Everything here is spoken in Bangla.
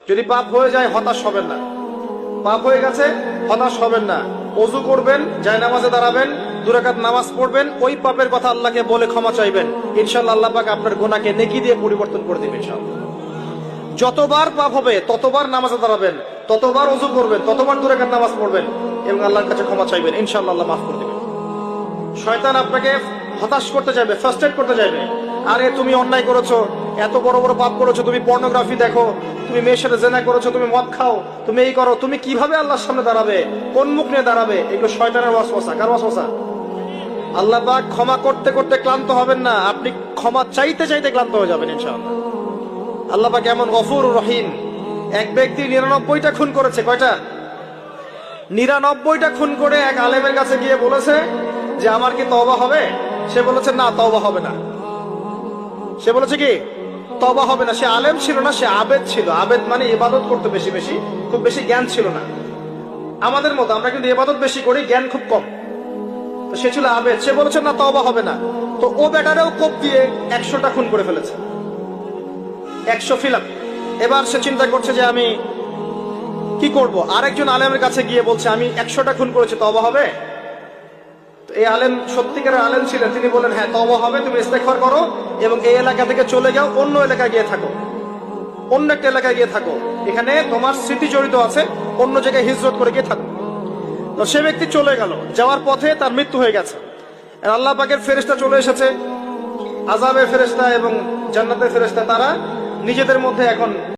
যদি পাপ হয়ে যায় হতাশ হবেন না, পাপ হয়ে গেছে হতাশ হবেন না। ওযু করবেন, জায়নামাজে দাঁড়াবেন, 2 রাকাত নামাজ পড়বেন, ওই পাপের কথা আল্লাহকে বলে ক্ষমা চাইবেন। ইনশাআল্লাহ আল্লাহ পাক আপনার গুনাহকে নেকি দিয়ে পরিবর্তন করে দিবেন ইনশাআল্লাহ। যতবার পাপ হবে ততবার নামাজে দাঁড়াবেন, ততবার ওযু করবেন, ততবার 2 রাকাত নামাজ পড়বেন এবং আল্লাহর কাছে ক্ষমা চাইবেন। ইনশাআল্লাহ আল্লাহ মাফ করে দিবেন। শয়তান আপনাকে হতাশ করতে চাইবে, ফ্রাস্ট্রেট করতে চাইবে। আরে তুমি অন্যায় করেছো, এত বড় বড় পাপ করেছো, তুমি পর্নোগ্রাফি দেখো, তুমি মেয়ের সাথে জেনা করেছো, তুমি মদ খাও, তুমি এই করো, তুমি কিভাবে আল্লাহর সামনে দাঁড়াবে, কোন মুখ নিয়ে দাঁড়াবে? এগুলো শয়তানের ওয়াসওয়াসা। কার ওয়াসওয়াসা? আল্লাহ পাক ক্ষমা করতে করতে ক্লান্ত হবেন না, আপনি ক্ষমা চাইতে চাইতে ক্লান্ত হয়ে যাবেন ইনশাআল্লাহ। আল্লাহ পাক এমন গফুর রহিম। এক ব্যক্তি 99টা খুন করেছে। কয়টা? 99টা খুন করে এক আলেমের কাছে গিয়ে বলেছে যে আমার কি তওবা হবে? সে বলেছে না, তওবা হবে না। সে বলেছে কি তওবা হবে না। সে আলেম ছিল না, সে আবেদ ছিল। আবেদ মানে ইবাদত করতে বেশি বেশি, খুব বেশি জ্ঞান ছিল না। আমাদের মতো আমরা কিন্তু ইবাদত বেশি করি, জ্ঞান খুব কম। তো সে ছিল আবেদ, সে বলেছে না তওবা হবে না। তো ও বেটারেও কোপ দিয়ে 100টা খুন করে ফেলেছে, 100 ফিলাপ। এবার সে চিন্তা করছে যে আমি কি করব। আরেকজন আলেমের কাছে গিয়ে বলছে আমি 100টা খুন করেছি, তওবা হবে? এই আলেম সত্যিকারের আলেম ছিলেন, তিনি বলেন হ্যাঁ তওবা হবে, তুমি ইস্তেগফার করো এবং এই এলাকা থেকে চলে যাও, অন্য এলাকায় গিয়ে থাকো, অন্য একটা এলাকায় গিয়ে থাকো, এখানে তোমার স্মৃতি জড়িত আছে, অন্য জায়গায় হিজরত করে গিয়ে থাকো। তো সে ব্যক্তি চলে গেল, যাওয়ার পথে তার মৃত্যু হয়ে গেছে। আর আল্লাহ পাকের ফেরেশতা চলে এসেছে, আযাবের ফেরেশতা এবং জান্নাতের ফেরেশতা, তারা নিজেদের মধ্যে এখন